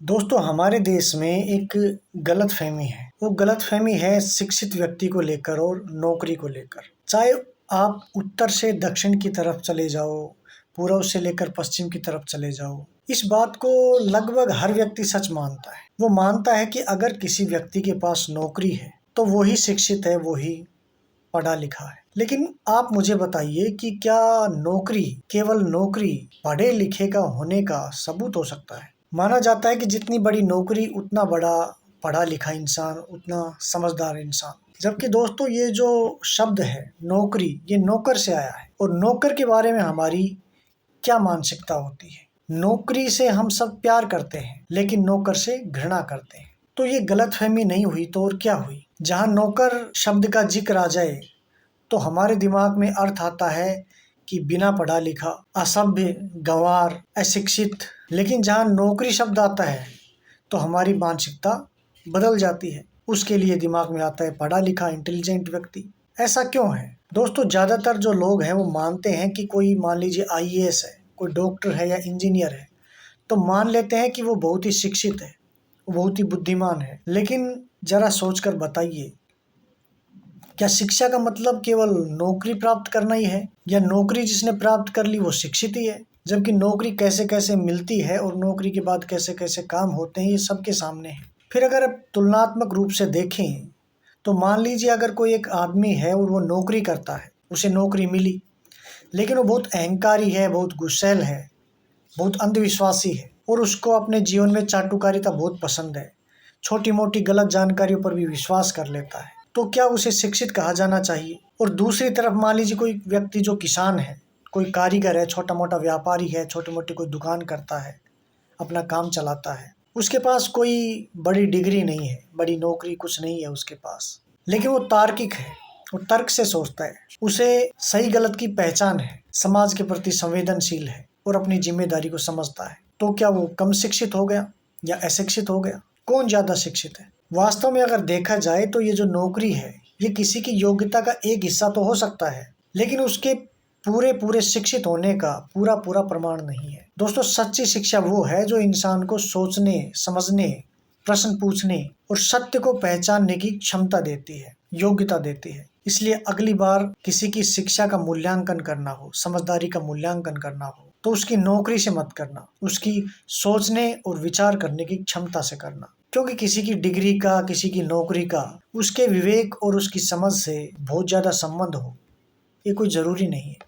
दोस्तों हमारे देश में एक गलतफहमी है। वो गलतफहमी है शिक्षित व्यक्ति को लेकर और नौकरी को लेकर। चाहे आप उत्तर से दक्षिण की तरफ चले जाओ, पूर्व से लेकर पश्चिम की तरफ चले जाओ, इस बात को लगभग हर व्यक्ति सच मानता है। वो मानता है कि अगर किसी व्यक्ति के पास नौकरी है तो वो ही शिक्षित है, वो ही पढ़ा लिखा है। लेकिन आप मुझे बताइए कि क्या नौकरी, केवल नौकरी पढ़े लिखे का होने का सबूत हो सकता है? माना जाता है कि जितनी बड़ी नौकरी उतना बड़ा पढ़ा लिखा इंसान, उतना समझदार इंसान। जबकि दोस्तों ये जो शब्द है नौकरी, ये नौकर से आया है। और नौकर के बारे में हमारी क्या मानसिकता होती है? नौकरी से हम सब प्यार करते हैं, लेकिन नौकर से घृणा करते हैं। तो ये गलतफहमी नहीं हुई तो और क्या हुई? जहाँ नौकर शब्द का जिक्र आ जाए तो हमारे दिमाग में अर्थ आता है कि बिना पढ़ा लिखा, असभ्य, गंवार, अशिक्षित। लेकिन जहाँ नौकरी शब्द आता है तो हमारी मानसिकता बदल जाती है। उसके लिए दिमाग में आता है पढ़ा लिखा, इंटेलिजेंट व्यक्ति। ऐसा क्यों है दोस्तों? ज़्यादातर जो लोग हैं वो मानते हैं कि कोई, मान लीजिए आईएएस है, कोई डॉक्टर है या इंजीनियर है, तो मान लेते हैं कि वो बहुत ही शिक्षित है, वो बहुत ही बुद्धिमान है। लेकिन जरा सोचकर बताइए, क्या शिक्षा का मतलब केवल नौकरी प्राप्त करना ही है, या नौकरी जिसने प्राप्त कर ली वो शिक्षित ही है? जबकि नौकरी कैसे कैसे मिलती है और नौकरी के बाद कैसे कैसे काम होते हैं, ये सबके सामने है। फिर अगर आप तुलनात्मक रूप से देखें तो मान लीजिए अगर कोई एक आदमी है और वो नौकरी करता है, उसे नौकरी मिली, लेकिन वो बहुत अहंकारी है, बहुत गुस्सैल है, बहुत अंधविश्वासी है, और उसको अपने जीवन में चाटुकारिता बहुत पसंद है, छोटी मोटी गलत जानकारियों पर भी विश्वास कर लेता है, तो क्या उसे शिक्षित कहा जाना चाहिए? और दूसरी तरफ मान लीजिए कोई व्यक्ति जो किसान है, कोई कारीगर है, छोटा मोटा व्यापारी है, छोटी मोटी कोई दुकान करता है, अपना काम चलाता है, उसके पास कोई बड़ी डिग्री नहीं है, बड़ी नौकरी कुछ नहीं है उसके पास, लेकिन वो तार्किक है, वो तर्क से सोचता है, उसे सही गलत की पहचान है, समाज के प्रति संवेदनशील है और अपनी जिम्मेदारी को समझता है। तो क्या वो कम शिक्षित हो गया या अशिक्षित हो गया? कौन ज्यादा शिक्षित है? वास्तव में अगर देखा जाए तो ये जो नौकरी है, ये किसी की योग्यता का एक हिस्सा तो हो सकता है, लेकिन उसके पूरे पूरे शिक्षित होने का पूरा पूरा प्रमाण नहीं है। दोस्तों सच्ची शिक्षा वो है जो इंसान को सोचने, समझने, प्रश्न पूछने और सत्य को पहचानने की क्षमता देती है, योग्यता देती है। इसलिए अगली बार किसी की शिक्षा का मूल्यांकन करना हो, समझदारी का मूल्यांकन करना हो, तो उसकी नौकरी से मत करना, उसकी सोचने और विचार करने की क्षमता से करना। क्योंकि किसी की डिग्री का, किसी की नौकरी का उसके विवेक और उसकी समझ से बहुत ज्यादा संबंध हो, ये कोई जरूरी नहीं है।